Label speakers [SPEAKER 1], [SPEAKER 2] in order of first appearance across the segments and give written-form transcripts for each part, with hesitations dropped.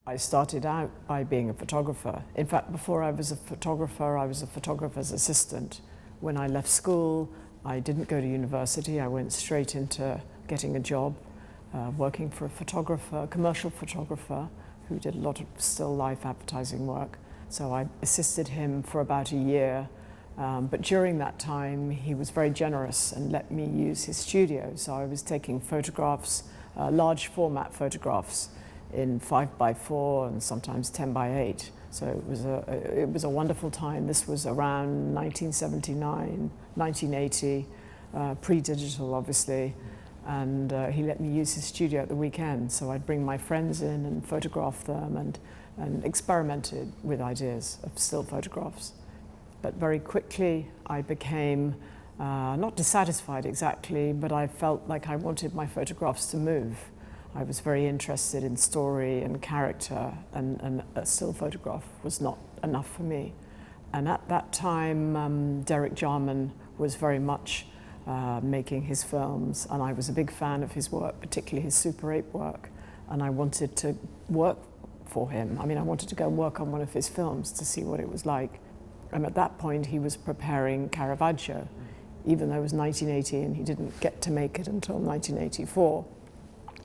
[SPEAKER 1] I started out by being a photographer. In fact, before I was a photographer's assistant. When I left school, I didn't go to university. I went straight into getting a job, working for a photographer, a commercial photographer, who did a lot of still life advertising work. So I assisted him for about a year. But during that time, he was very generous and let me use his studio. So I was taking photographs, large format photographs in 5x4 and sometimes 10x8. So it was a wonderful time. This was around 1979, 1980, pre-digital obviously. And he let me use his studio at the weekend. So I'd bring my friends in and photograph them and experimented with ideas of still photographs. But very quickly I became not dissatisfied exactly, but I felt like I wanted my photographs to move. I was very interested in story and character, and a still photograph was not enough for me. And at that time, Derek Jarman was very much making his films, and I was a big fan of his work, particularly his Super 8 work, and I wanted to work for him. I mean, I wanted to go and work on one of his films to see what it was like. And at that point, he was preparing Caravaggio, even though it was 1980 and he didn't get to make it until 1984.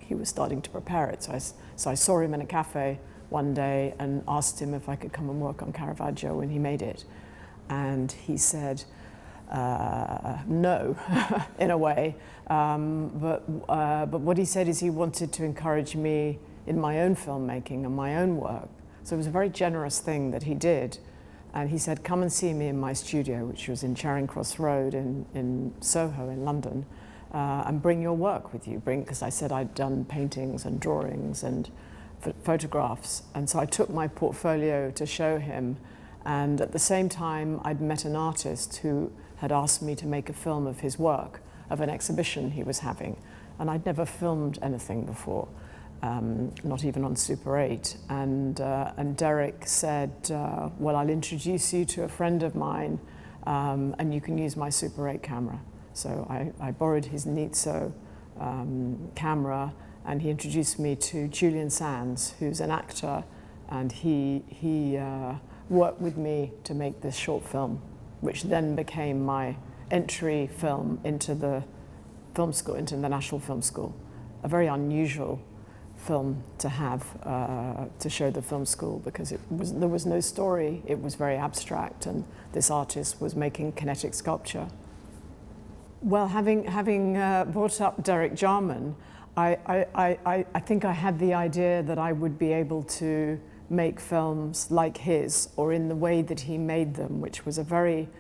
[SPEAKER 1] He was starting to prepare it. So I saw him in a cafe one day and asked him if I could come and work on Caravaggio when he made it. And he said, no, in a way. But what he said is he wanted to encourage me in my own filmmaking and my own work. So it was a very generous thing that he did. And he said, come and see me in my studio, which was in Charing Cross Road in Soho in London, and bring your work with you. Because I said I'd done paintings and drawings and photographs. And so I took my portfolio to show him. And at the same time, I'd met an artist who had asked me to make a film of his work, of an exhibition he was having. And I'd never filmed anything before, not even on Super 8. And Derek said, well, I'll introduce you to a friend of mine, and you can use my Super 8 camera. So I borrowed his Nitso camera, and he introduced me to Julian Sands, who's an actor, and he worked with me to make this short film, which then became my entry film into the film school, into the National Film School. A very unusual film to have to show the film school, because there was no story. It was very abstract, and this artist was making kinetic sculpture. Well, having brought up Derek Jarman, I think I had the idea that I would be able to make films like his, or in the way that he made them, which was a very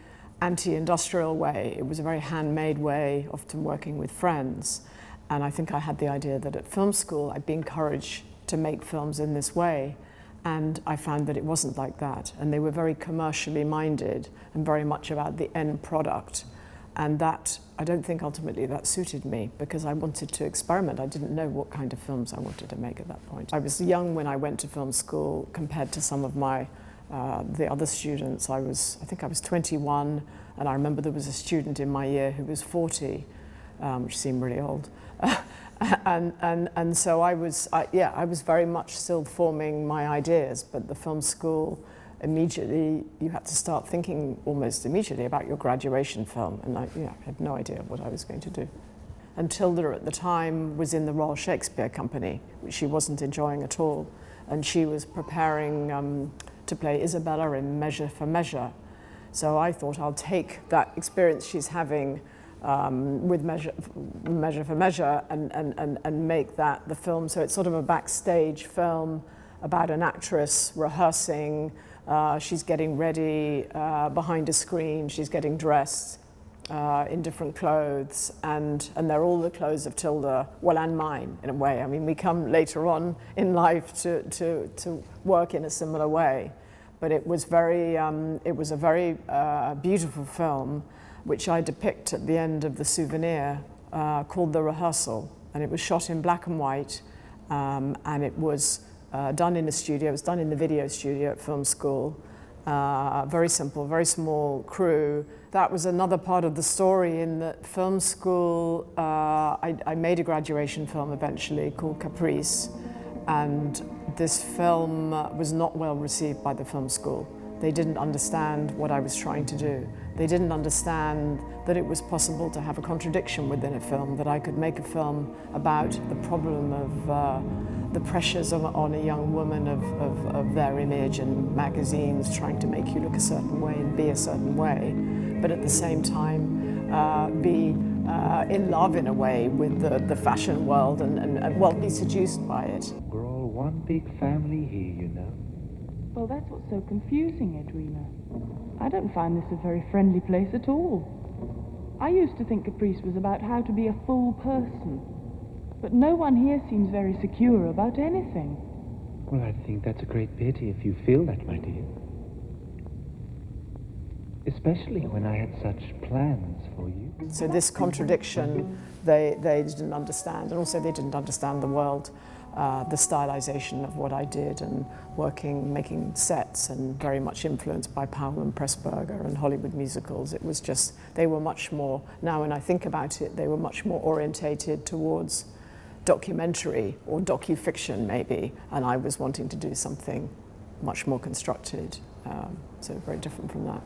[SPEAKER 1] anti-industrial way. It was a very handmade way, often working with friends. And I think I had the idea that at film school I'd be encouraged to make films in this way. And I found that it wasn't like that. And they were very commercially minded and very much about the end product. And that, I don't think ultimately that suited me, because I wanted to experiment. I didn't know what kind of films I wanted to make at that point. I was young when I went to film school compared to some of my the other students. I think I was 21, and I remember there was a student in my year who was 40, which seemed really old. And so I was very much still forming my ideas, but the film school, immediately you had to start thinking almost immediately about your graduation film, and I had no idea what I was going to do. And Tilda at the time was in the Royal Shakespeare Company, which she wasn't enjoying at all, and she was preparing to play Isabella in Measure for Measure. So I thought I'll take that experience she's having with Measure for Measure and make that the film. So it's sort of a backstage film about an actress rehearsing. She's getting ready behind a screen. She's getting dressed in different clothes, and they're all the clothes of Tilda, well, and mine in a way. I mean, we come later on in life to work in a similar way, but it was a very beautiful film, which I depict at the end of the souvenir, called The Rehearsal, and it was shot in black and white, and it was done in a studio. It was done in the video studio at film school. Very simple, very small crew. That was another part of the story, in that film school, I made a graduation film eventually called Caprice, this film was not well received by the film school. They didn't understand what I was trying to do. They didn't understand that it was possible to have a contradiction within a film, that I could make a film about the problem of the pressures on a young woman of their image and magazines trying to make you look a certain way and be a certain way, but at the same time be in love in a way with the fashion world and well, be seduced by it.
[SPEAKER 2] We're all one big family here, you know.
[SPEAKER 3] Well, that's what's so confusing, Edwina. I don't find this a very friendly place at all. I used to think Caprice was about how to be a full person, but no one here seems very secure about anything.
[SPEAKER 2] Well, I think that's a great pity if you feel that, my dear. Especially when I had such plans for you.
[SPEAKER 1] So this contradiction, they didn't understand, and also they didn't understand the world, the stylization of what I did, and making sets, and very much influenced by Powell and Pressburger and Hollywood musicals. It was just, they were much more, now when I think about it, they were much more orientated towards documentary or docu-fiction maybe, and I was wanting to do something much more constructed, so very different from that.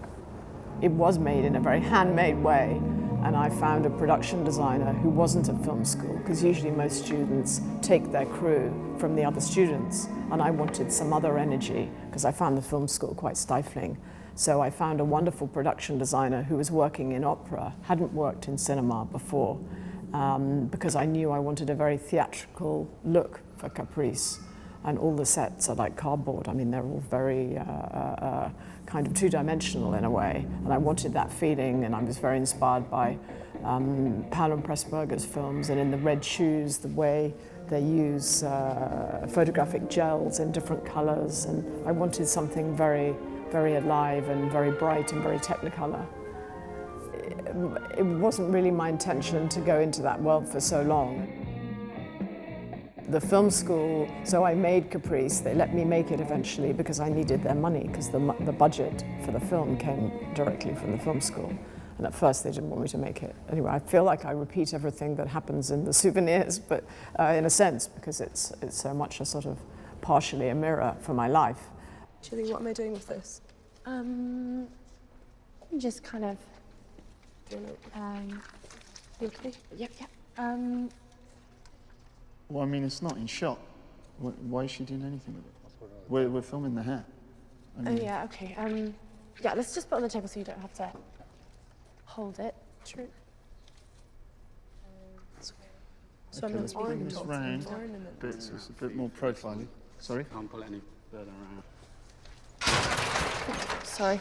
[SPEAKER 1] It was made in a very handmade way, and I found a production designer who wasn't at film school, because usually most students take their crew from the other students, and I wanted some other energy because I found the film school quite stifling. So I found a wonderful production designer who was working in opera, hadn't worked in cinema before, because I knew I wanted a very theatrical look for Caprice. And all the sets are like cardboard. I mean, they're all very kind of two-dimensional in a way. And I wanted that feeling, and I was very inspired by Powell and Pressburger's films, and in The Red Shoes, the way they use photographic gels in different colors. And I wanted something very, very alive and very bright and very technicolor. It wasn't really my intention to go into that world for so long. The film school, so I made Caprice. They let me make it eventually because I needed their money, because the budget for the film came directly from the film school. And at first they didn't want me to make it. Anyway, I feel like I repeat everything that happens in the souvenirs, but in a sense, because it's so much a sort of partially a mirror for my life.
[SPEAKER 4] Actually, what am I doing with this?
[SPEAKER 5] Just kind of.
[SPEAKER 4] You okay?
[SPEAKER 5] Yep.
[SPEAKER 6] Well, I mean, it's not in shot. Why is she doing anything with it? We're filming the hair. I mean,
[SPEAKER 5] Oh yeah, okay. Yeah, let's just put it on the table so you don't have to hold it.
[SPEAKER 4] True. So
[SPEAKER 6] okay,
[SPEAKER 4] I'm
[SPEAKER 6] let's
[SPEAKER 4] not
[SPEAKER 6] bring this round. It's a bit more profiling. Sorry?
[SPEAKER 7] Can't pull it any further around.
[SPEAKER 5] Sorry.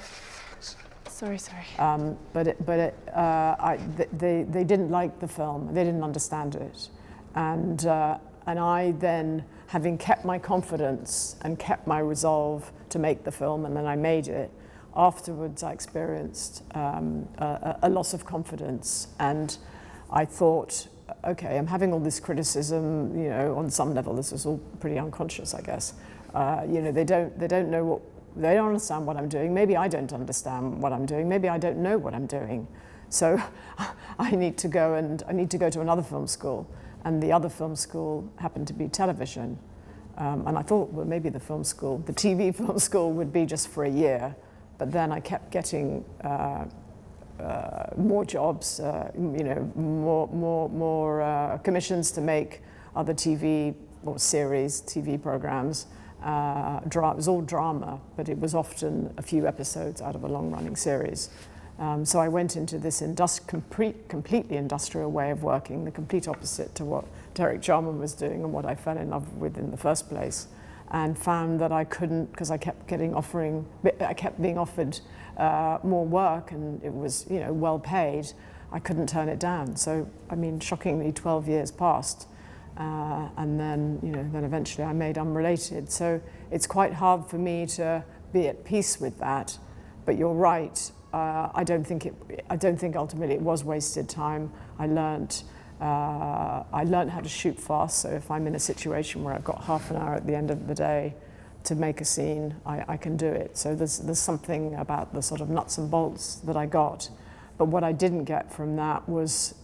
[SPEAKER 1] They didn't like the film. They didn't understand it. And I then, having kept my confidence and kept my resolve to make the film, and then I made it, afterwards I experienced a loss of confidence. And I thought, okay, I'm having all this criticism, you know, on some level, this is all pretty unconscious, I guess. You know, they don't know what, they don't understand what I'm doing. Maybe I don't understand what I'm doing. Maybe I don't know what I'm doing. So I need to go to another film school. And the other film school happened to be television. And I thought, well, maybe the TV film school would be just for a year. But then I kept getting more jobs, you know, more commissions to make other TV or series, TV programs. It was all drama, but it was often a few episodes out of a long-running series. So I went into this completely industrial way of working, the complete opposite to what Derek Jarman was doing and what I fell in love with in the first place, and found that I couldn't, because I kept being offered more work, and it was, you know, well paid. I couldn't turn it down. So, I mean, shockingly, 12 years passed, and then, you know, then eventually I made Unrelated. So it's quite hard for me to be at peace with that. But you're right. I don't think ultimately it was wasted time. I learned how to shoot fast. So if I'm in a situation where I've got half an hour at the end of the day to make a scene, I can do it. So there's something about the sort of nuts and bolts that I got. But what I didn't get from that was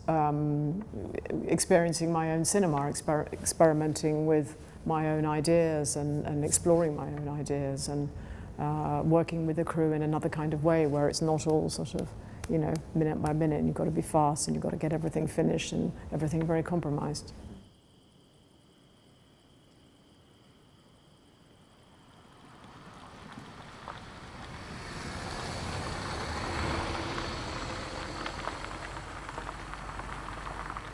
[SPEAKER 1] experiencing my own cinema, experimenting with my own ideas and exploring my own ideas and working with the crew in another kind of way where it's not all sort of, you know, minute by minute, and you've got to be fast and you've got to get everything finished and everything very compromised.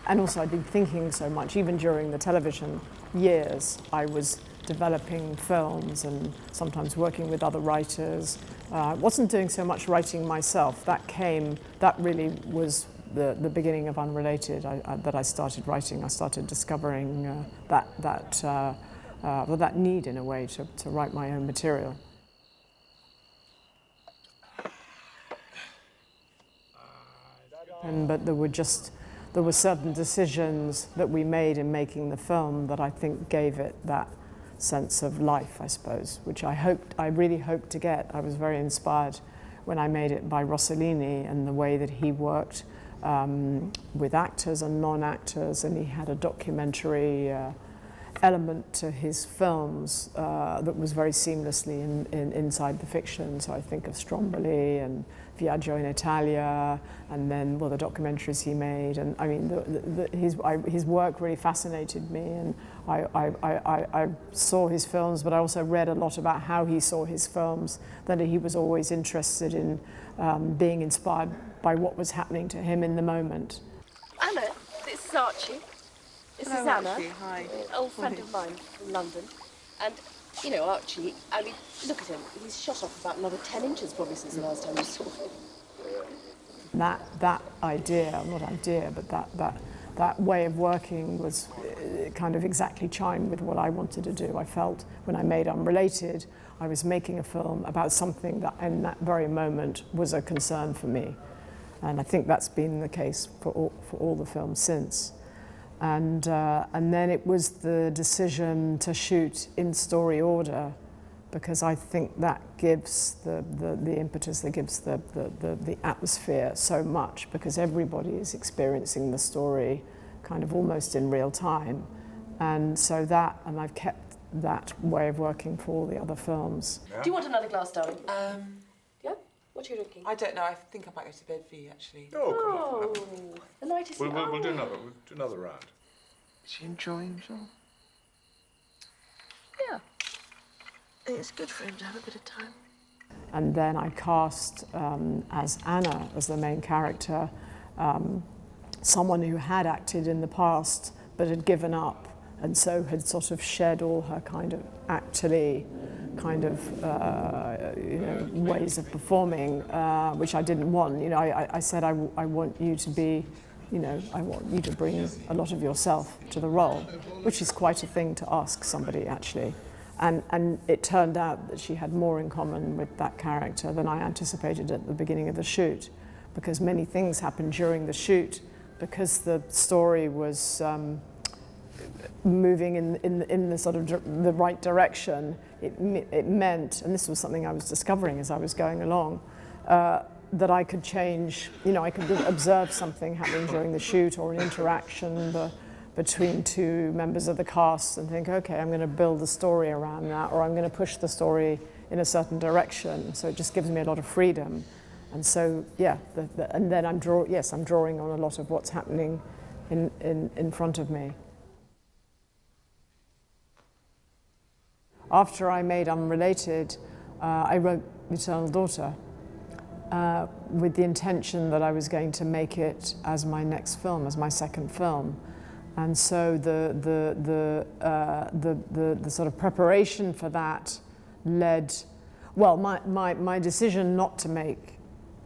[SPEAKER 1] And also I'd been thinking so much, even during the television years, I was developing films and sometimes working with other writers. I wasn't doing so much writing myself. That really was the beginning of Unrelated, that I started writing. I started discovering that need in a way to write my own material. But there were certain decisions that we made in making the film that I think gave it that sense of life, I suppose, which I really hoped to get. I was very inspired when I made it by Rossellini and the way that he worked with actors and non-actors, and he had a documentary element to his films that was very seamlessly inside the fiction. So I think of Stromboli and Viaggio in Italia, and then, well, the documentaries he made. And I mean, his work really fascinated me, and I saw his films, but I also read a lot about how he saw his films, that he was always interested in being inspired by what was happening to him in the moment.
[SPEAKER 7] Anna, this is Archie. This is Anna,
[SPEAKER 8] Archie, hi.
[SPEAKER 7] an old friend of mine from London. And, you know, Archie, I mean, look at him. He's shot off about another 10 inches probably since the last time you saw him.
[SPEAKER 1] That idea, not idea, but that way of working was kind of exactly chimed with what I wanted to do. I felt when I made Unrelated, I was making a film about something that in that very moment was a concern for me. And I think that's been the case for all the films since. And then it was the decision to shoot in story order, because I think that gives the impetus, that gives the atmosphere so much, because everybody is experiencing the story kind of almost in real time. And so and I've kept that way of working for all the other films.
[SPEAKER 7] Do you want another glass, darling? Yeah? What are you drinking?
[SPEAKER 8] I don't know. I think I might go to bed for you, actually.
[SPEAKER 7] Oh, the night is
[SPEAKER 9] We'll do another round.
[SPEAKER 6] Is she enjoying herself?
[SPEAKER 7] Yeah. I think it's good for him to have a bit of time.
[SPEAKER 1] And then I cast as Anna, as the main character, someone who had acted in the past but had given up, and so had sort of shed all her kind of ways of performing, which I didn't want. You know, I said I want you to be, you know, I want you to bring a lot of yourself to the role, which is quite a thing to ask somebody, actually. And it turned out that she had more in common with that character than I anticipated at the beginning of the shoot, because many things happened during the shoot, because the story was moving in the sort of the right direction. It meant, and this was something I was discovering as I was going along, that I could change, you know, I could observe something happening during the shoot or an interaction between two members of the cast and think, okay, I'm going to build a story around that, or I'm going to push the story in a certain direction. So it just gives me a lot of freedom. And so, yeah, and then I'm drawing on a lot of what's happening in front of me. After I made Unrelated, I wrote Eternal Daughter with the intention that I was going to make it as my next film, as my second film. And so the sort of preparation for that led, well, my decision not to make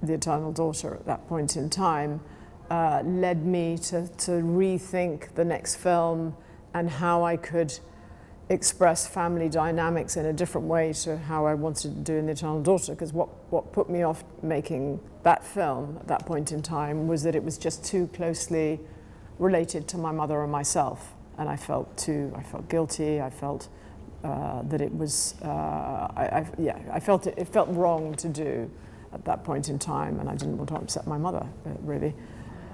[SPEAKER 1] The Eternal Daughter at that point in time led me to rethink the next film and how I could express family dynamics in a different way to how I wanted to do in The Eternal Daughter, because what put me off making that film at that point in time was that it was just too closely related to my mother and myself, and I felt guilty. I felt that it was I felt it felt wrong to do at that point in time, and I didn't want to upset my mother really.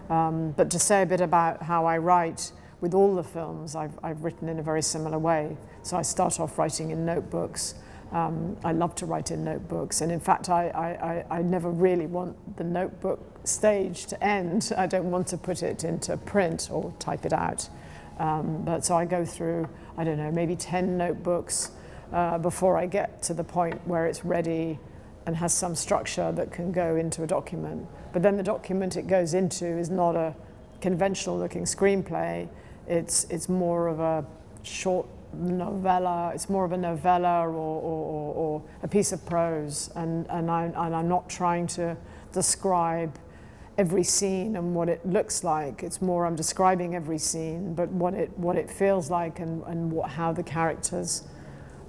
[SPEAKER 1] But to say a bit about how I write, with all the films, I've written in a very similar way. So I start off writing in notebooks. I love to write in notebooks, and in fact, I never really want the notebook stage to end. I don't want to put it into print or type it out. But so I go through, I don't know, maybe 10 notebooks before I get to the point where it's ready and has some structure that can go into a document. But then the document it goes into is not a conventional looking screenplay. It's more of a short novella. It's more of a novella or a piece of prose. And I'm not trying to describe every scene and what it looks like. It's more I'm describing every scene, but what it feels like and how the characters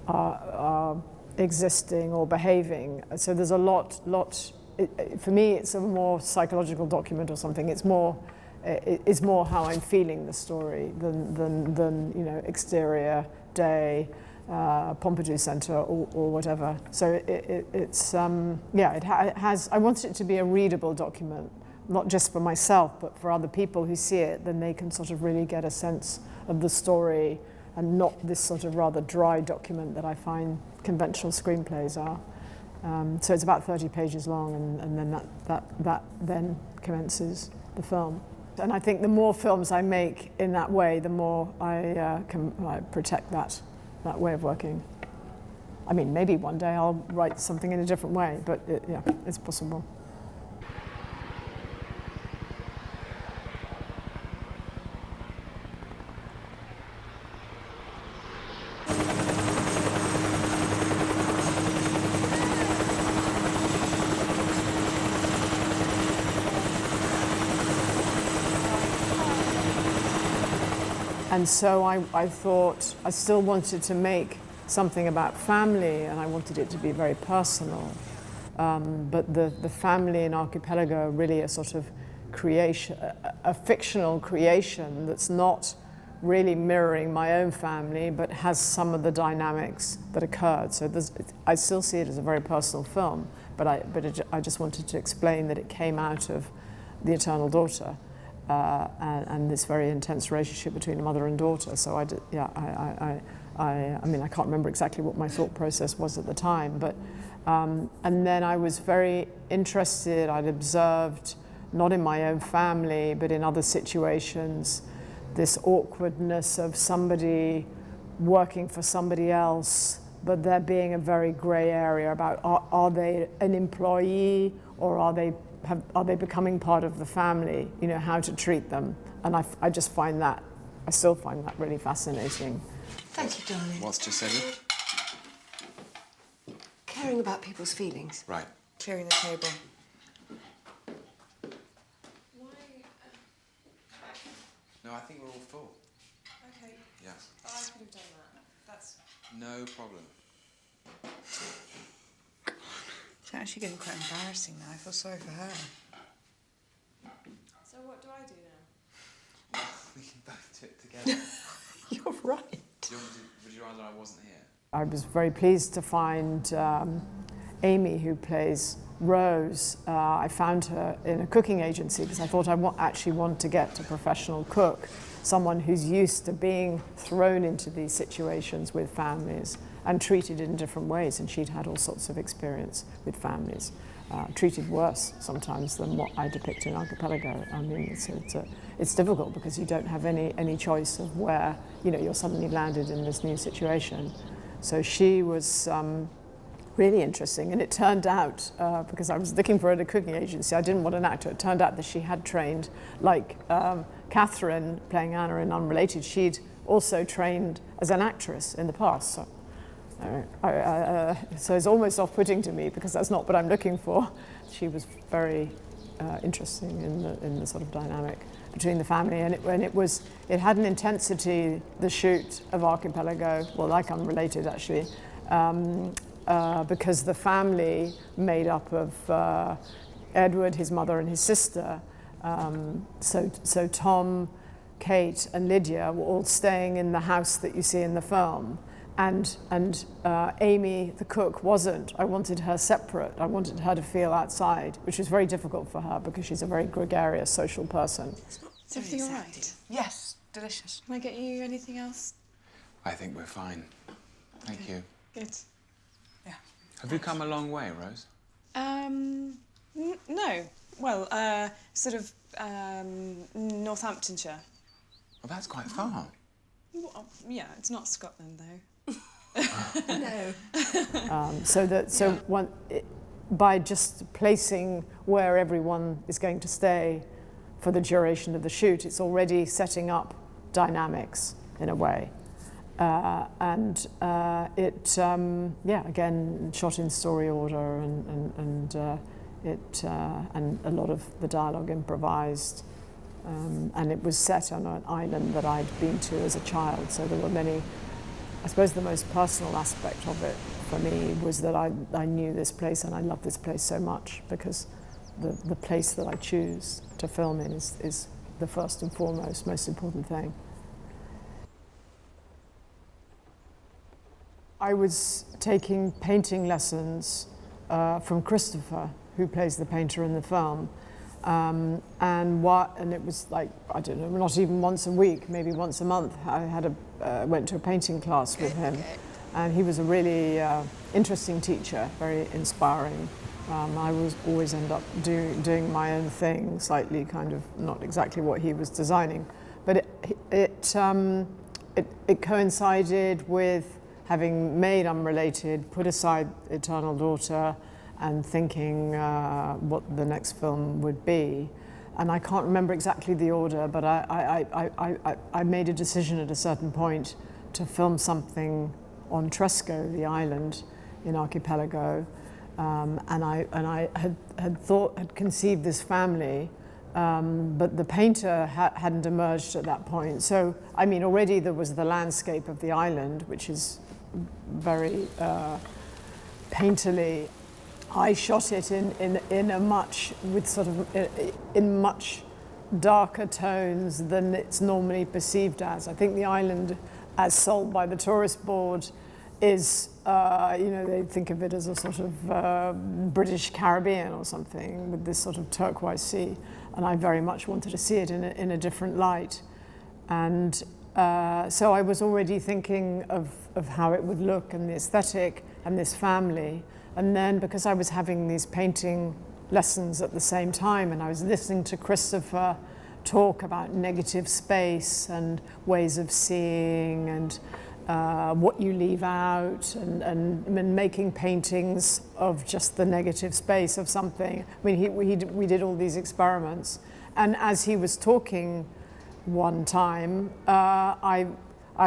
[SPEAKER 1] are existing or behaving. So there's a lot. For me, it's a more psychological document or something. It's more how I'm feeling the story than you know, exterior, day, Pompidou Centre or whatever. So it's it has. I wanted it to be a readable document, not just for myself, but for other people who see it. Then they can sort of really get a sense of the story, and not this sort of rather dry document that I find conventional screenplays are. So it's about 30 pages long, and then that then commences the film. And I think the more films I make in that way, the more I can protect that way of working. I mean, maybe one day I'll write something in a different way, but it's possible. And so I thought I still wanted to make something about family, and I wanted it to be very personal. But the family in Archipelago are really a sort of creation, a fictional creation that's not really mirroring my own family, but has some of the dynamics that occurred. So I still see it as a very personal film, but I just wanted to explain that it came out of The Eternal Daughter. And this very intense relationship between a mother and daughter. So I mean, I can't remember exactly what my thought process was at the time, but and then I was very interested. I'd observed, not in my own family, but in other situations, this awkwardness of somebody working for somebody else, but there being a very grey area about are they an employee or are they becoming part of the family, you know, how to treat them. And I just find that, I still find that really fascinating.
[SPEAKER 10] Thank you, darling.
[SPEAKER 11] What's just said?
[SPEAKER 10] Caring about people's feelings.
[SPEAKER 11] Right.
[SPEAKER 8] Clearing the table.
[SPEAKER 11] No, I think we're all full.
[SPEAKER 8] Okay.
[SPEAKER 11] Yeah.
[SPEAKER 8] I could have done that. That's...
[SPEAKER 11] No problem.
[SPEAKER 8] It's actually getting quite embarrassing now. I feel sorry for her. So what do I do now?
[SPEAKER 11] Well, we can both do it together.
[SPEAKER 8] You're right.
[SPEAKER 11] Would you rather I wasn't here?
[SPEAKER 1] I was very pleased to find Amy, who plays Rose. I found her in a cooking agency because I thought I actually want to get a professional cook, someone who's used to being thrown into these situations with families and treated in different ways, and she'd had all sorts of experience with families, treated worse sometimes than what I depict in Archipelago. I mean, it's difficult because you don't have any choice of where, you know, you're suddenly landed in this new situation. So she was really interesting, and it turned out, because I was looking for her at a cooking agency, I didn't want an actor. It turned out that she had trained, like Catherine playing Anna in Unrelated, she'd also trained as an actress in the past. So, so it's almost off-putting to me because that's not what I'm looking for. She was very interesting in the sort of dynamic between the family, and it had an intensity, the shoot of Archipelago, well, like Unrelated actually, because the family made up of Edward, his mother, and his sister. So Tom, Kate, and Lydia were all staying in the house that you see in the film. And Amy, the cook, wasn't. I wanted her separate. I wanted her to feel outside, which was very difficult for her because she's a very gregarious social person.
[SPEAKER 8] Is everything all right?
[SPEAKER 10] Yes.
[SPEAKER 8] delicious. Can I get you anything else?
[SPEAKER 11] I think we're fine. Thank you.
[SPEAKER 8] Good. Yeah.
[SPEAKER 11] Have you come a long way, Rose?
[SPEAKER 8] No. Well, sort of, Northamptonshire.
[SPEAKER 11] Well, that's quite far.
[SPEAKER 8] Well, yeah, it's not Scotland, though.
[SPEAKER 10] No.
[SPEAKER 1] By just placing where everyone is going to stay for the duration of the shoot, it's already setting up dynamics in a way. Again, shot in story order and a lot of the dialogue improvised. And it was set on an island that I'd been to as a child, so there were many. I suppose the most personal aspect of it for me was that I knew this place and I love this place so much because the place that I choose to film in is the first and foremost, most important thing. I was taking painting lessons from Christopher, who plays the painter in the film. And it was like, I don't know, not even once a week, maybe once a month. I went to a painting class with him, and he was a really interesting teacher, very inspiring. I was always end up doing my own thing, slightly kind of not exactly what he was designing, but it coincided with having made Unrelated, put aside Eternal Daughter, and thinking what the next film would be. And I can't remember exactly the order, but I made a decision at a certain point to film something on Tresco, the island in Archipelago. And I had conceived this family, but the painter hadn't emerged at that point. So, I mean, already there was the landscape of the island, which is very painterly. I shot it in much darker tones than it's normally perceived as. I think the island, as sold by the tourist board, is they think of it as a sort of British Caribbean or something with this sort of turquoise sea, and I very much wanted to see it in a different light, and so I was already thinking of how it would look and the aesthetic and this family. And then, because I was having these painting lessons at the same time, and I was listening to Christopher talk about negative space and ways of seeing and what you leave out, and making paintings of just the negative space of something. I mean, we did all these experiments. And as he was talking one time, I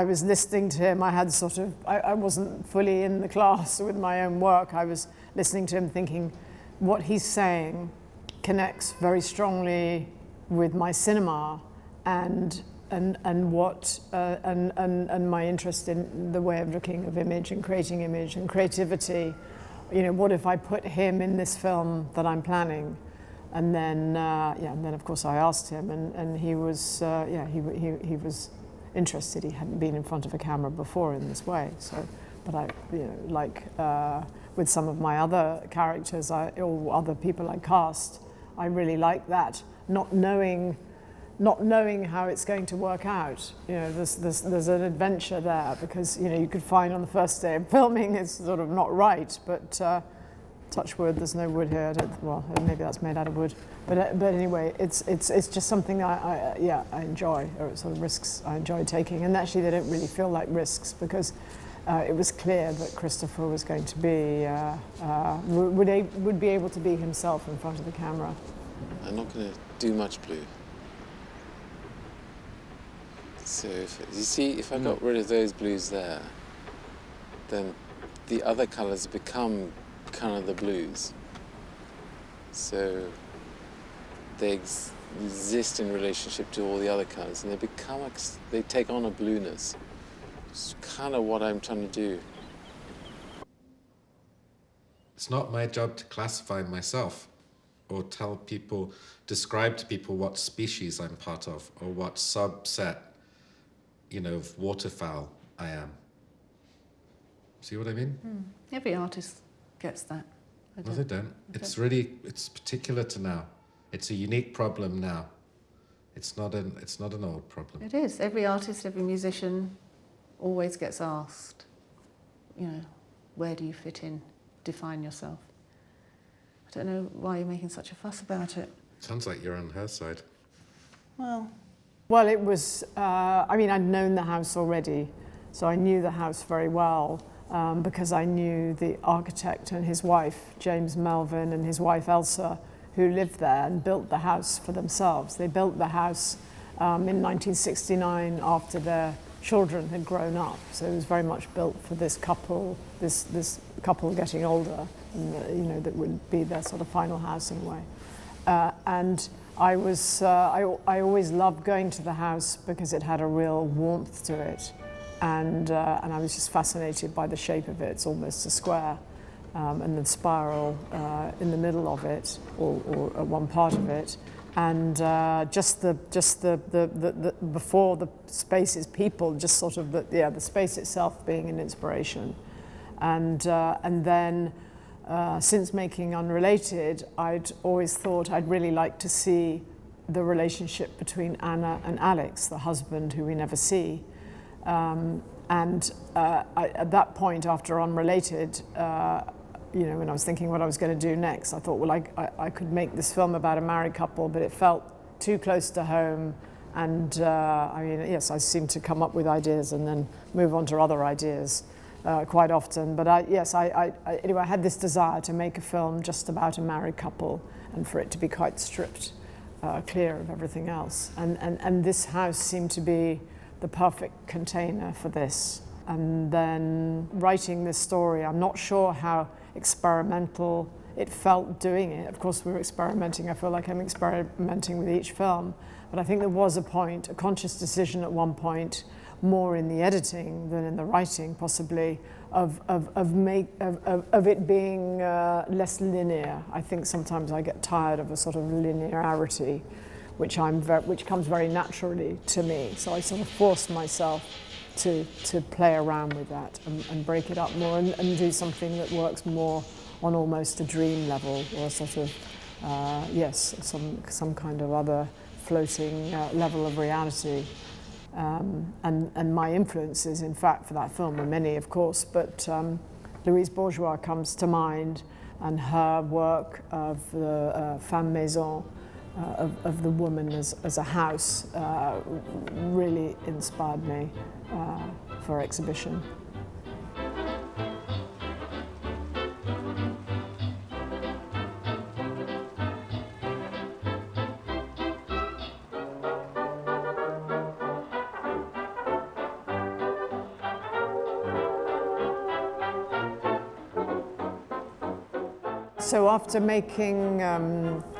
[SPEAKER 1] was listening to him. I wasn't fully in the class with my own work. I was listening to him thinking, what he's saying connects very strongly with my cinema and my interest in the way of looking of image and creating image and creativity. What if I put him in this film that I'm planning? And then, and then of course I asked him, and he was, he was interested. He hadn't been in front of a camera before in this way. So, but with some of my other characters or other people I cast, I really like that, not knowing how it's going to work out. There's an adventure there, because you could find on the first day of filming it's sort of not right, but touch wood, there's no wood here. Maybe that's made out of wood. But anyway, it's just something I enjoy, or sort of risks I enjoy taking. And actually, they don't really feel like risks, because it was clear that Christopher was going to be would be able to be himself in front of the camera.
[SPEAKER 12] I'm not going to do much blue. So if I got rid of those blues there, then the other colours become kind of the blues. So they exist in relationship to all the other colours, and they take on a blueness. It's kind of what I'm trying to do.
[SPEAKER 9] It's not my job to classify myself or describe to people what species I'm part of or what subset, of waterfowl I am. See what I mean?
[SPEAKER 13] Every artist gets that.
[SPEAKER 9] No, they don't. It's particular to now. It's a unique problem now. It's not an old problem.
[SPEAKER 13] It is. Every artist, every musician always gets asked, you know, where do you fit in? Define yourself. I don't know why you're making such a fuss about it.
[SPEAKER 9] Sounds like you're on her side.
[SPEAKER 1] Well, it was, I mean, I'd known the house already, so I knew the house very well because I knew the architect and his wife, James Melvin, and his wife Elsa, who lived there and built the house for themselves. They built the house in 1969 after their children had grown up, so it was very much built for this couple, this couple getting older, and, you know, that would be their sort of final house in a way. And I always loved going to the house because it had a real warmth to it, and I was just fascinated by the shape of it. It's almost a square, and the spiral in the middle of it, or at one part of it, and just the before the space is people, just sort of the space itself being an inspiration, and then. Since making Unrelated, I'd always thought I'd really like to see the relationship between Anna and Alex, the husband who we never see. At that point, after Unrelated, you know, when I was thinking what I was going to do next, I thought, well, I could make this film about a married couple, but it felt too close to home. And I mean, yes, I seem to come up with ideas and then move on to other ideas. Quite often, but anyway, I had this desire to make a film just about a married couple and for it to be quite stripped clear of everything else. And this house seemed to be the perfect container for this. And then writing this story, I'm not sure how experimental it felt doing it. Of course, we were experimenting. I feel like I'm experimenting with each film, but I think there was a conscious decision at one point, more in the editing than in the writing, possibly, of it being less linear. I think sometimes I get tired of a sort of linearity, which comes very naturally to me. So I sort of force myself to play around with that and break it up more and do something that works more on almost a dream level, or a sort of some kind of other floating level of reality. And my influences, in fact, for that film were many, of course, but Louise Bourgeois comes to mind, and her work of the femme maison, of the woman as a house, really inspired me for exhibition. So after making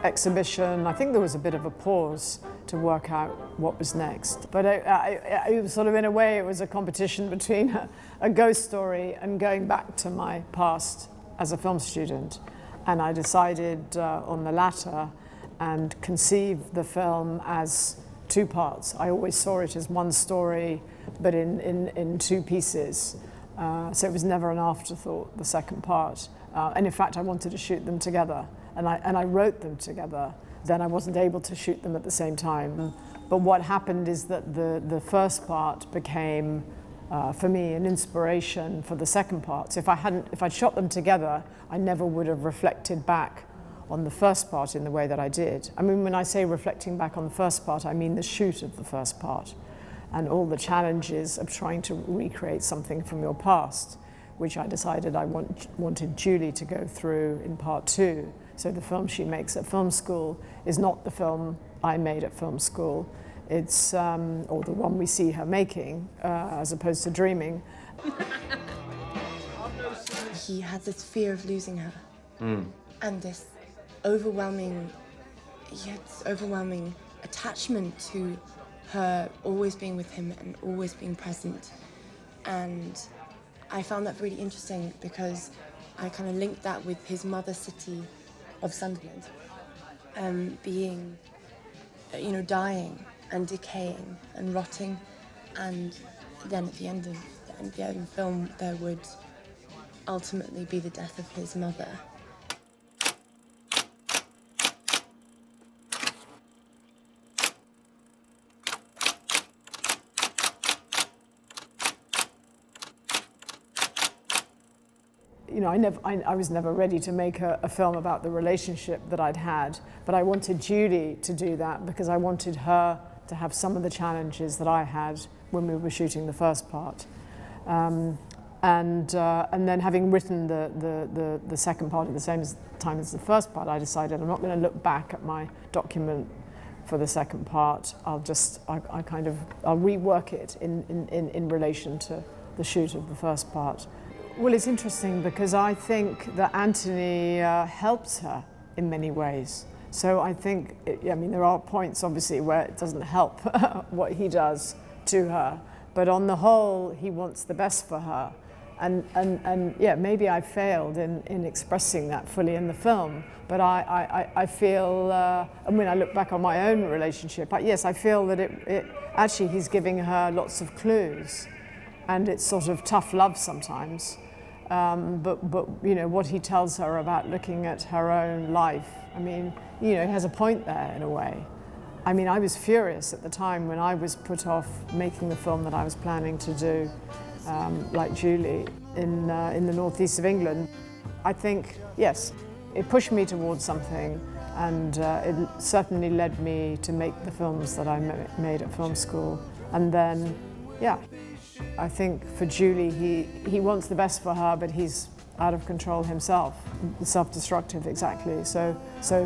[SPEAKER 1] exhibition, I think there was a bit of a pause to work out what was next. But it was sort of, in a way, it was a competition between a ghost story and going back to my past as a film student. And I decided on the latter and conceived the film as two parts. I always saw it as one story, but in two pieces. So it was never an afterthought, the second part. And in fact, I wanted to shoot them together, and I wrote them together. Then I wasn't able to shoot them at the same time. But what happened is that the first part became, for me, an inspiration for the second part. So if I'd shot them together, I never would have reflected back on the first part in the way that I did. I mean, when I say reflecting back on the first part, I mean the shoot of the first part, and all the challenges of trying to recreate something from your past, which I decided I wanted Julie to go through in part two. So the film she makes at film school is not the film I made at film school. It's, or the one we see her making, as opposed to dreaming.
[SPEAKER 14] He had this fear of losing her. And this overwhelming attachment to her always being with him and always being present. And I found that really interesting because I kind of linked that with his mother city of Sunderland, being, dying and decaying and rotting, and then at the end of the film there would ultimately be the death of his mother.
[SPEAKER 1] you know, I was never ready to make a film about the relationship that I'd had, but I wanted Julie to do that because I wanted her to have some of the challenges that I had when we were shooting the first part. And then having written the second part at the same time as the first part, I decided I'm not going to look back at my document for the second part. I'll rework it in relation to the shoot of the first part. Well, it's interesting because I think that Anthony helps her in many ways. So I think, I mean, there are points obviously where it doesn't help what he does to her, but on the whole, he wants the best for her. And yeah, maybe I failed in expressing that fully in the film, but I feel, and when I look back on my own relationship, yes, I feel that it actually he's giving her lots of clues, and it's sort of tough love sometimes. But you know, what he tells her about looking at her own life, I mean, you know, he has a point there in a way. I mean, I was furious at the time when I was put off making the film that I was planning to do, like Julie, in the northeast of England. I think, yes, it pushed me towards something, and it certainly led me to make the films that I made at film school. And then, yeah, I think for Julie, he wants the best for her, but he's out of control himself, self-destructive, exactly. So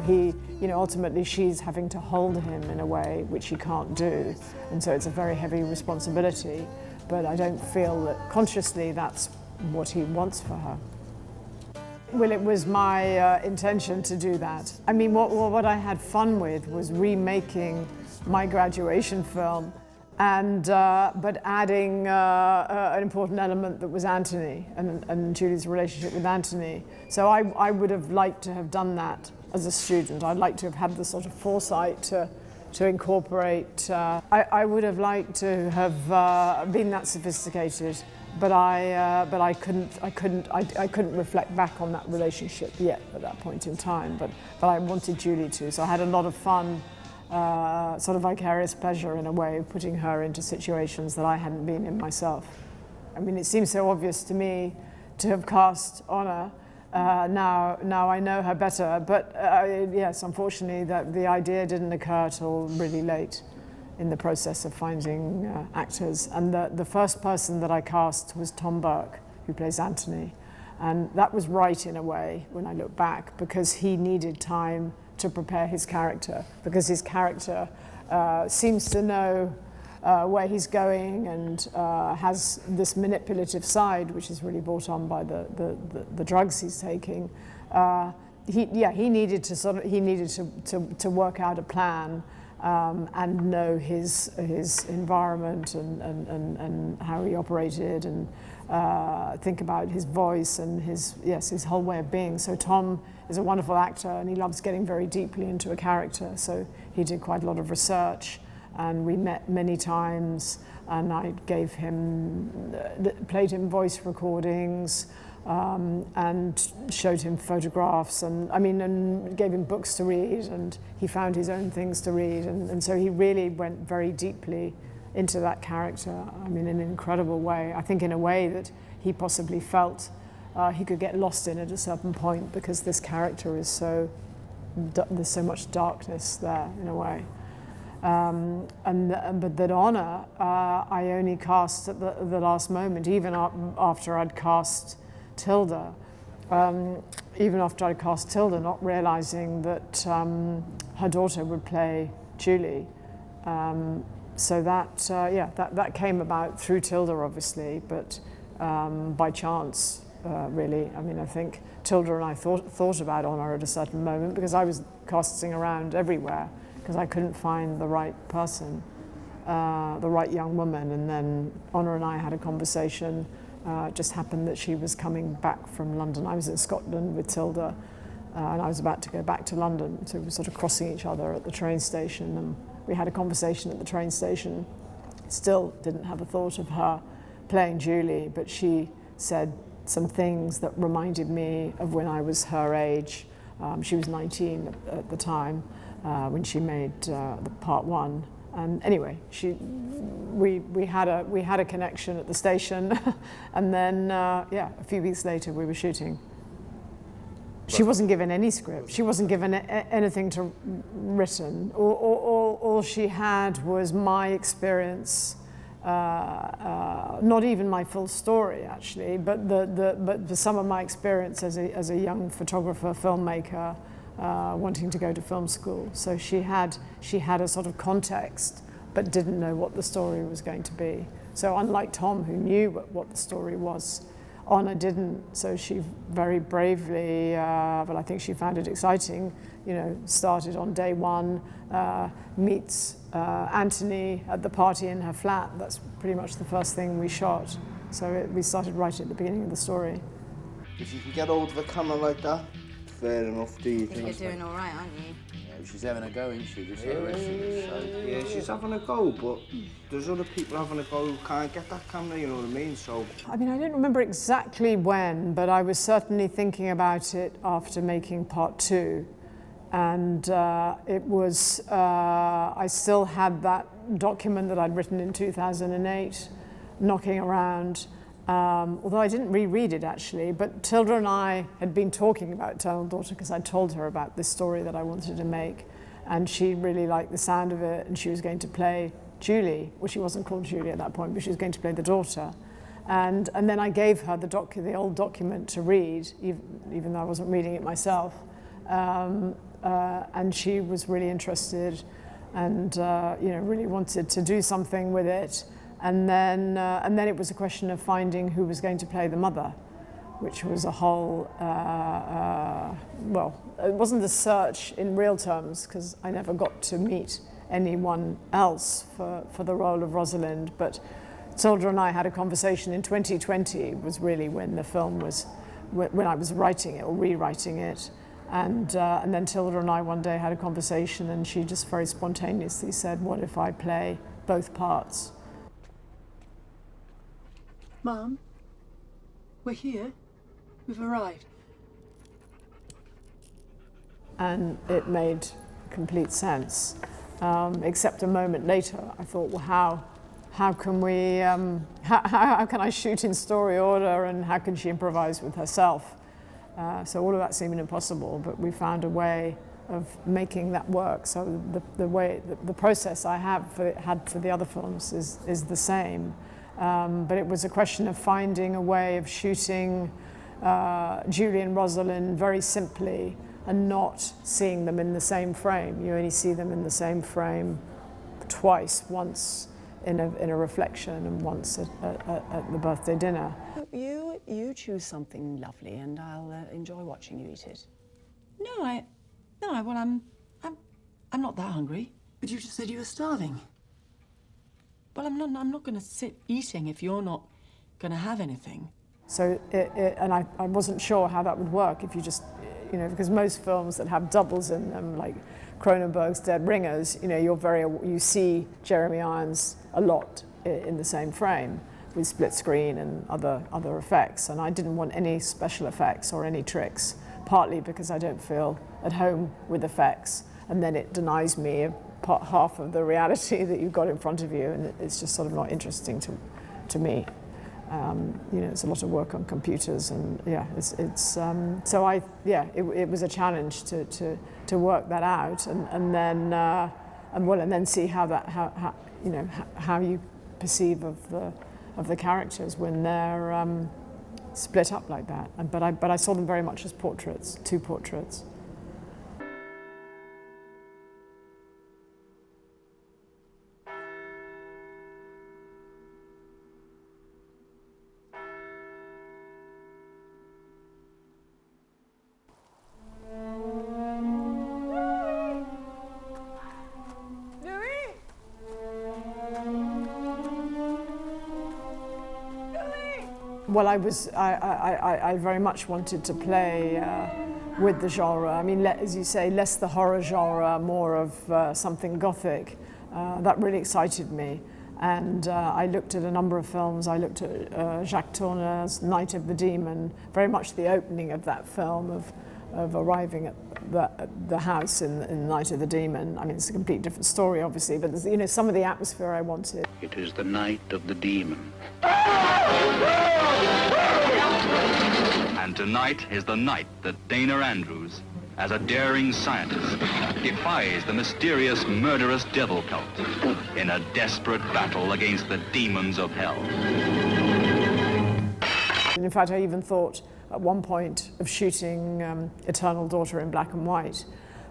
[SPEAKER 1] he, you know, ultimately she's having to hold him in a way which he can't do, and so it's a very heavy responsibility. But I don't feel that consciously that's what he wants for her. Well, it was my intention to do that. I mean, what I had fun with was remaking my graduation film, and but adding an important element that was Anthony and Julie's relationship with Anthony. So I would have liked to have done that as a student. I'd like to have had the sort of foresight to incorporate. I would have liked to have been that sophisticated, but I couldn't reflect back on that relationship yet at that point in time. But I wanted Julie to, so I had a lot of fun. Sort of vicarious pleasure in a way of putting her into situations that I hadn't been in myself. I mean, it seems so obvious to me to have cast Honor. Now I know her better, but yes, unfortunately the idea didn't occur till really late in the process of finding actors. And the first person that I cast was Tom Burke, who plays Anthony. And that was right in a way when I look back, because he needed time to prepare his character, because his character seems to know where he's going and has this manipulative side, which is really brought on by the drugs he's taking. He needed to work out a plan and know his environment and how he operated, and think about his voice and his whole way of being. So Tom is a wonderful actor, and he loves getting very deeply into a character. So he did quite a lot of research, and we met many times, and I gave him, played him voice recordings, and showed him photographs, and gave him books to read, and he found his own things to read, and so he really went very deeply into that character, in an incredible way. I think in a way that he possibly felt he could get lost in at a certain point, because this character is there's so much darkness there in a way. But that Honor, I only cast at the last moment, even after I'd cast Tilda. Even after I'd cast Tilda, not realizing that her daughter would play Julie. So that came about through Tilda, obviously, but by chance, really. I think Tilda and I thought about Honor at a certain moment, because I was casting around everywhere, because I couldn't find the right person, the right young woman. And then Honor and I had a conversation. It just happened that she was coming back from London. I was in Scotland with Tilda, and I was about to go back to London. So we were sort of crossing each other at the train station, and we had a conversation at the train station. Still didn't have a thought of her playing Julie, but she said some things that reminded me of when I was her age. She was 19 at the time when she made the part one, And anyway, we had a connection at the station, and then yeah, a few weeks later we were shooting. She wasn't given any script. She wasn't given anything to written. All she had was my experience, not even my full story actually, but some of my experience as a young photographer, filmmaker, wanting to go to film school. So she had a sort of context, but didn't know what the story was going to be. So unlike Tom, who knew what the story was, Anna didn't. So she very bravely, but I think she found it exciting, you know, started on day one, meets Anthony at the party in her flat. That's pretty much the first thing we shot. So we started right at the beginning of the story.
[SPEAKER 15] If you can get hold of a camera like that, fair enough, do you
[SPEAKER 16] I think you're doing all right, aren't you?
[SPEAKER 15] Yeah, she's having a go, isn't she? Just yeah, she's having a go, but there's other people having a go who can't get that camera, you know what I mean? So
[SPEAKER 1] I mean, I don't remember exactly when, but I was certainly thinking about it after making part 2. And it was, I still had that document that I'd written in 2008 knocking around. Although I didn't reread it actually, but Tilda and I had been talking about Eternal Daughter because I told her about this story that I wanted to make, and she really liked the sound of it, and she was going to play Julie. Well, she wasn't called Julie at that point, but she was going to play the daughter. And then I gave her the old document to read, even though I wasn't reading it myself. And she was really interested and you know, really wanted to do something with it. And then it was a question of finding who was going to play the mother, which was a whole, well, it wasn't a search in real terms because I never got to meet anyone else for the role of Rosalind, but Tilda and I had a conversation in 2020, was really when the film was, when I was writing it or rewriting it. And then Tilda and I one day had a conversation, and she just very spontaneously said, what if I play both parts?
[SPEAKER 10] Mum, we're here. We've arrived.
[SPEAKER 1] And it made complete sense. Except a moment later, I thought, well, how can we, how can I shoot in story order, and how can she improvise with herself? So all of that seemed impossible, but we found a way of making that work. So the process I had for the other films is the same. But it was a question of finding a way of shooting Julie and Rosalind very simply and not seeing them in the same frame. You only see them in the same frame twice, once in a reflection and once at the birthday dinner.
[SPEAKER 17] You choose something lovely and I'll enjoy watching you eat it.
[SPEAKER 10] No, well, I'm not that hungry. But you just said you were starving. Well, I'm not going to sit eating if you're not going to have anything. So,
[SPEAKER 1] and I wasn't sure how that would work if you just, you know, because most films that have doubles in them, like Cronenberg's Dead Ringers, you know, you see Jeremy Irons a lot in the same frame with split screen and other effects. And I didn't want any special effects or any tricks, partly because I don't feel at home with effects, and then it denies me half of the reality that you've got in front of you, and it's just sort of not interesting to me. You know, it's a lot of work on computers, and yeah, it was a challenge to work that out, and then see how you perceive of the characters when they're split up like that. But I saw them very much as portraits, two portraits. Well, I very much wanted to play with the genre. I mean, as you say, less the horror genre, more of something gothic. That really excited me. And I looked at a number of films. I looked at Jacques Tourneur's Night of the Demon, very much the opening of that film, of arriving the house in Night of the Demon. I mean, it's a completely different story, obviously, but there's, you know, some of the atmosphere I wanted.
[SPEAKER 16] It is the night of the demon.
[SPEAKER 18] And tonight is the night that Dana Andrews, as a daring scientist, defies the mysterious, murderous devil cult in a desperate battle against the demons of hell.
[SPEAKER 1] And in fact, I even thought at one point of shooting Eternal Daughter in black and white,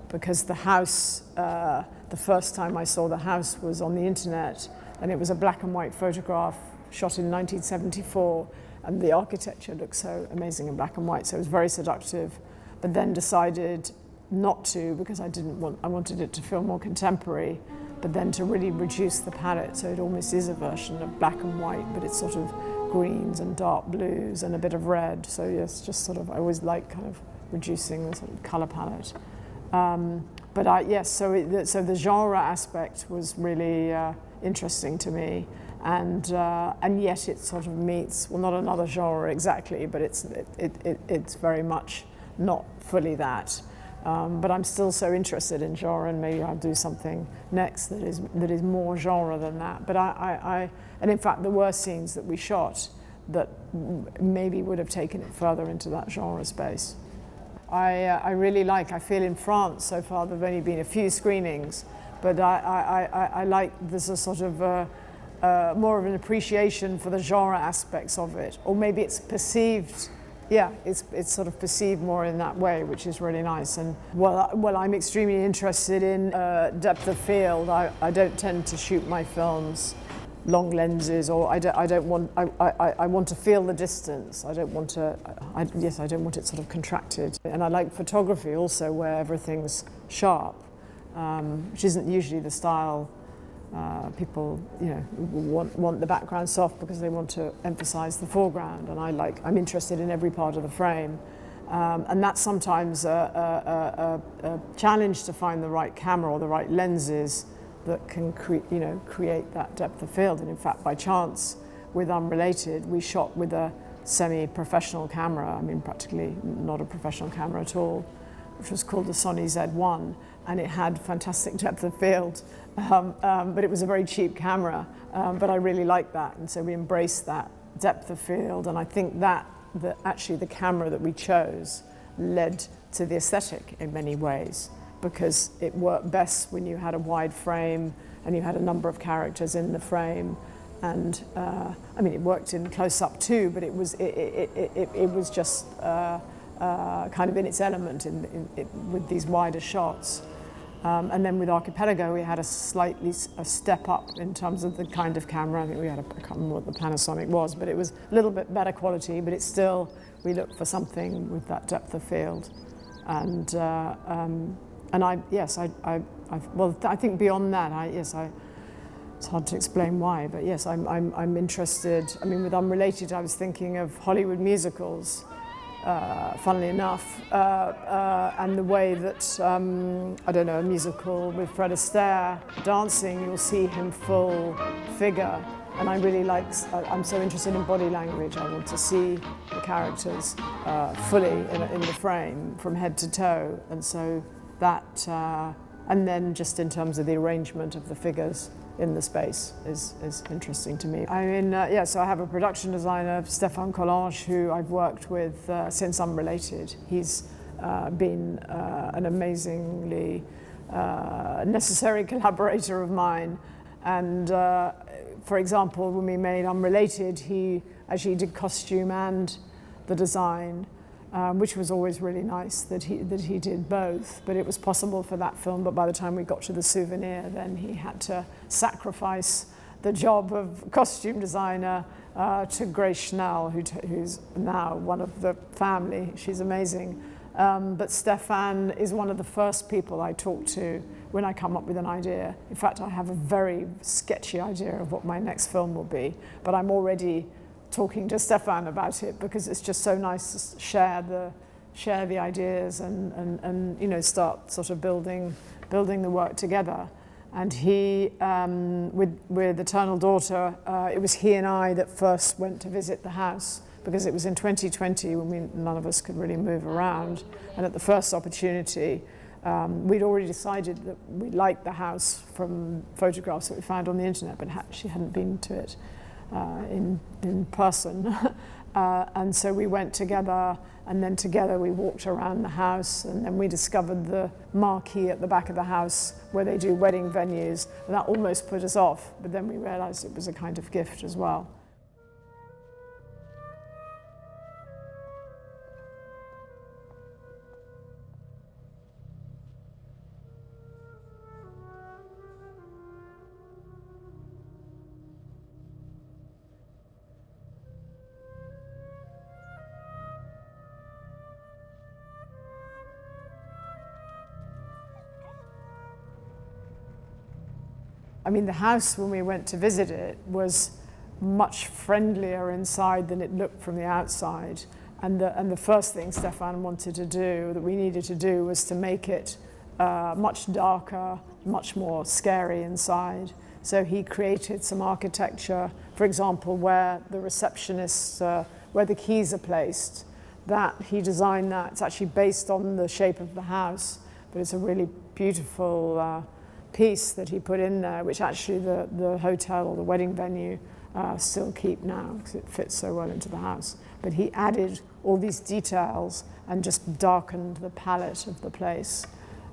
[SPEAKER 1] because the house, the first time I saw the house was on the internet, and it was a black and white photograph shot in 1974, and the architecture looked so amazing in black and white, so it was very seductive, but then decided not to, because I wanted it to feel more contemporary, but then to really reduce the palette, so it almost is a version of black and white, but it's sort of greens and dark blues and a bit of red. So yes, just sort of, I always like kind of reducing the sort of color palette. So the genre aspect was really interesting to me, and yet it sort of meets, well, not another genre exactly, but it's very much not fully that. But I'm still so interested in genre, and maybe I'll do something next that is more genre than that. But and in fact, there were scenes that we shot that maybe would have taken it further into that genre space. I really I feel in France so far there've only been a few screenings, but I like there's a sort of more of an appreciation for the genre aspects of it, or maybe it's perceived. Yeah, it's sort of perceived more in that way, which is really nice. And well, I'm extremely interested in depth of field. I don't tend to shoot my films long lenses, or I want to feel the distance. I don't want it sort of contracted. And I like photography also, where everything's sharp, which isn't usually the style. People, you know, want the background soft because they want to emphasize the foreground, and I'm interested in every part of the frame, and that's sometimes a challenge to find the right camera or the right lenses that can create that depth of field. And in fact, by chance, with Unrelated, we shot with a semi-professional camera. I mean, practically not a professional camera at all, which was called the Sony Z1, and it had fantastic depth of field. But it was a very cheap camera, but I really liked that, and so we embraced that depth of field, and I think that actually the camera that we chose led to the aesthetic in many ways, because it worked best when you had a wide frame and you had a number of characters in the frame, and I mean, it worked in close-up too, but it was just kind of in its element with these wider shots. And then with Archipelago, we had a step up in terms of the kind of camera. I think we had I can't remember what the Panasonic was, but it was a little bit better quality, but it's still, we looked for something with that depth of field. And I think beyond that, it's hard to explain why, but yes, I'm interested. I mean, with Unrelated, I was thinking of Hollywood musicals, funnily enough, and the way that, I don't know, a musical with Fred Astaire dancing, you'll see him full figure, and I really I'm so interested in body language. I want to see the characters fully in the frame from head to toe, and so that, and then just in terms of the arrangement of the figures in the space is interesting to me. I mean, so I have a production designer, Stéphane Collange, who I've worked with since Unrelated. He's been an amazingly necessary collaborator of mine. And for example, when we made Unrelated, he actually did costume and the design, which was always really nice that he did both. But it was possible for that film, but by the time we got to the Souvenir, then he had to sacrifice the job of costume designer to Grace Schnell, who's now one of the family. She's amazing. But Stéphane is one of the first people I talk to when I come up with an idea. In fact, I have a very sketchy idea of what my next film will be, but I'm already talking to Stéphane about it because it's just so nice to share the ideas and start sort of building the work together. And he, with Eternal Daughter, it was he and I that first went to visit the house, because it was in 2020 when none of us could really move around. And at the first opportunity, we'd already decided that we liked the house from photographs that we found on the internet, but she hadn't been to it in person. And so we went together, and then together we walked around the house, and then we discovered the marquee at the back of the house where they do wedding venues, and that almost put us off, but then we realized it was a kind of gift as well. I mean, the house, when we went to visit it, was much friendlier inside than it looked from the outside. And the first thing Stefan wanted to do, that we needed to do, was to make it much darker, much more scary inside. So he created some architecture, for example, where the receptionists, where the keys are placed, that he designed that. It's actually based on the shape of the house, but it's a really beautiful piece that he put in there, which actually the hotel or the wedding venue still keep now, because it fits so well into the house. But he added all these details and just darkened the palette of the place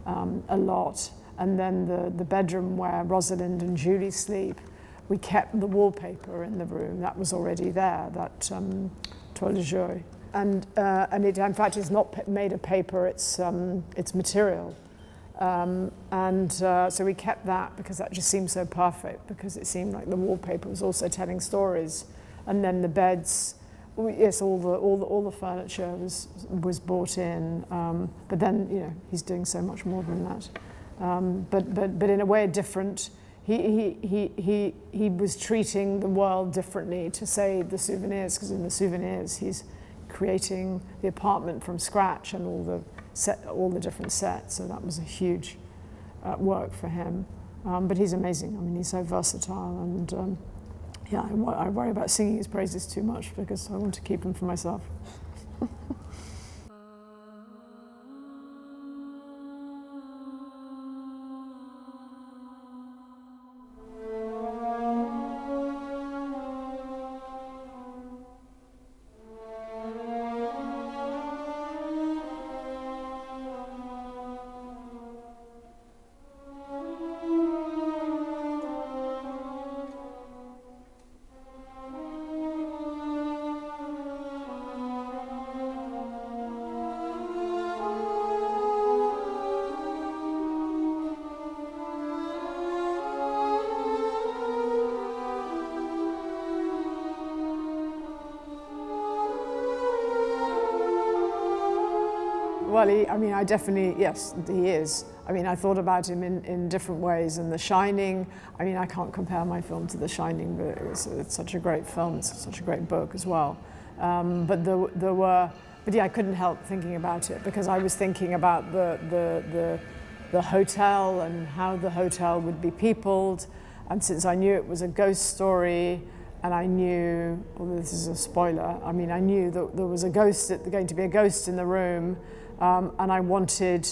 [SPEAKER 1] a lot. And then the bedroom where Rosalind and Julie sleep, we kept the wallpaper in the room. That was already there, that toile de joie. And it, in fact, is not made of paper, it's material. So we kept that because that just seemed so perfect, because it seemed like the wallpaper was also telling stories. And then the beds, yes, all the furniture was bought in. But then, you know, he's doing so much more than that. But in a way different. He was treating the world differently to, say, the Souvenirs, because in the Souvenirs he's creating the apartment from scratch and all the different sets, so that was a huge work for him. But he's amazing. I mean, he's so versatile, and yeah, I worry about singing his praises too much because I want to keep him for myself. Well, I mean, I definitely, yes, he is. I mean, I thought about him in different ways. And The Shining, I mean, I can't compare my film to The Shining, but it's such a great film, it's such a great book as well. But yeah, I couldn't help thinking about it because I was thinking about the hotel and how the hotel would be peopled. And since I knew it was a ghost story, and I knew, although this is a spoiler, I mean, I knew that there was going to be a ghost in the room, and I wanted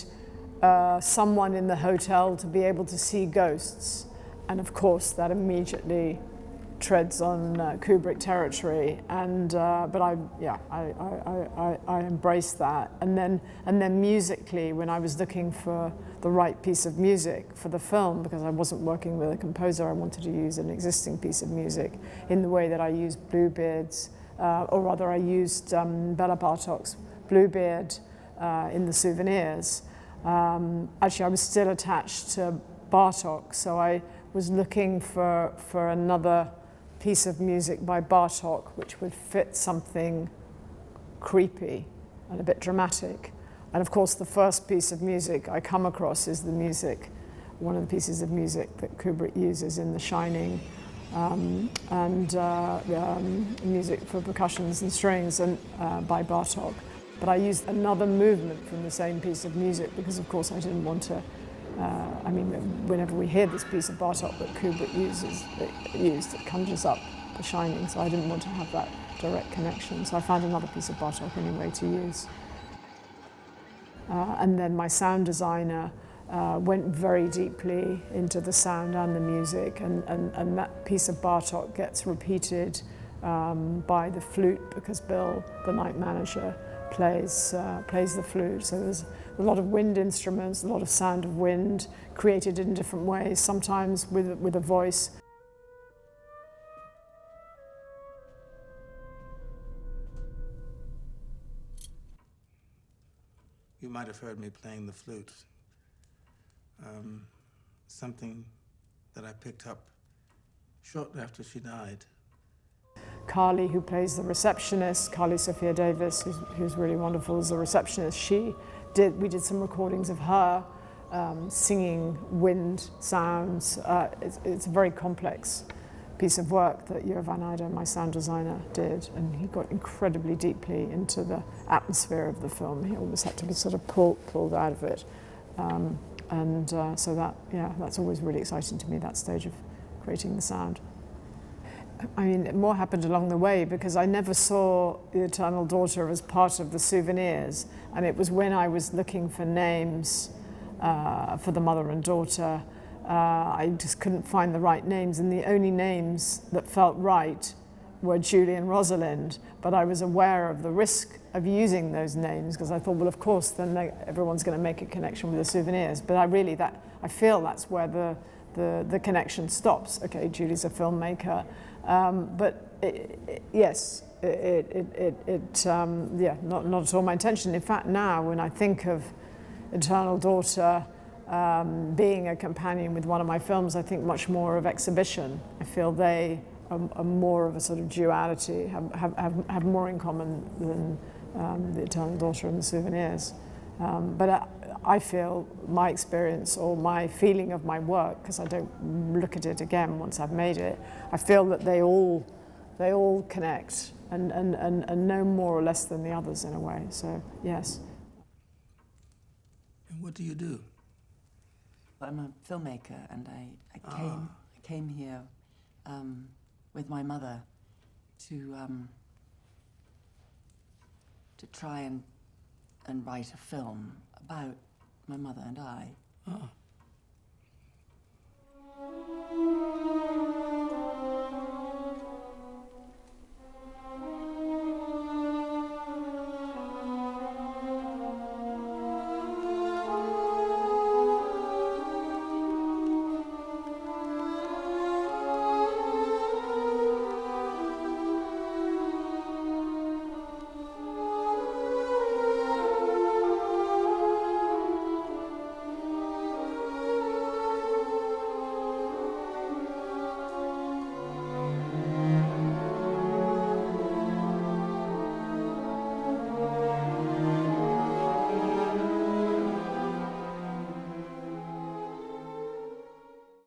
[SPEAKER 1] someone in the hotel to be able to see ghosts. And of course, that immediately treads on Kubrick territory. But I embraced that. And then musically, when I was looking for the right piece of music for the film, because I wasn't working with a composer, I wanted to use an existing piece of music in the way that I used Bluebeard's, or rather I used Bela Bartok's Bluebeard in the Souvenirs. Actually, I was still attached to Bartok, so I was looking for another piece of music by Bartok which would fit something creepy and a bit dramatic. And of course, the first piece of music I come across is one of the pieces of music that Kubrick uses in The Shining, music for percussions and strings by Bartok. But I used another movement from the same piece of music because, of course, I didn't want to I mean, whenever we hear this piece of Bartok that Kubrick used, it conjures up The Shining, so I didn't want to have that direct connection. So I found another piece of Bartok anyway to use. And then my sound designer went very deeply into the sound and the music, and that piece of Bartok gets repeated by the flute, because Bill, the night manager, plays the flute. So there's a lot of wind instruments, a lot of sound of wind, created in different ways, sometimes with a voice.
[SPEAKER 15] You might have heard me playing the flute. Something that I picked up shortly after she died.
[SPEAKER 1] Carly, who plays the receptionist, Carly Sophia Davis, who's really wonderful as a receptionist, we did some recordings of her singing wind sounds. It's a very complex piece of work that Joe Van Eyden, my sound designer, did, and he got incredibly deeply into the atmosphere of the film. He always had to be sort of pulled out of it. So that's always really exciting to me, that stage of creating the sound. I mean, more happened along the way, because I never saw The Eternal Daughter as part of the souvenirs, and it was when I was looking for names for the mother and daughter, I just couldn't find the right names, and the only names that felt right were Julie and Rosalind, but I was aware of the risk of using those names, because I thought, well, of course, then everyone's going to make a connection with the souvenirs, but I feel that's where the connection stops. Okay, Julie's a filmmaker, but not at all my intention. In fact, now when I think of Eternal Daughter being a companion with one of my films, I think much more of Exhibition. I feel they are more of a sort of duality, have more in common than The Eternal Daughter and the souvenirs. But I feel my experience or my feeling of my work, because I don't look at it again once I've made it, I feel that they all connect and no more or less than the others in a way. So yes.
[SPEAKER 15] And what do you do?
[SPEAKER 10] I'm a filmmaker, and I came here with my mother to try and write a film about my mother and I.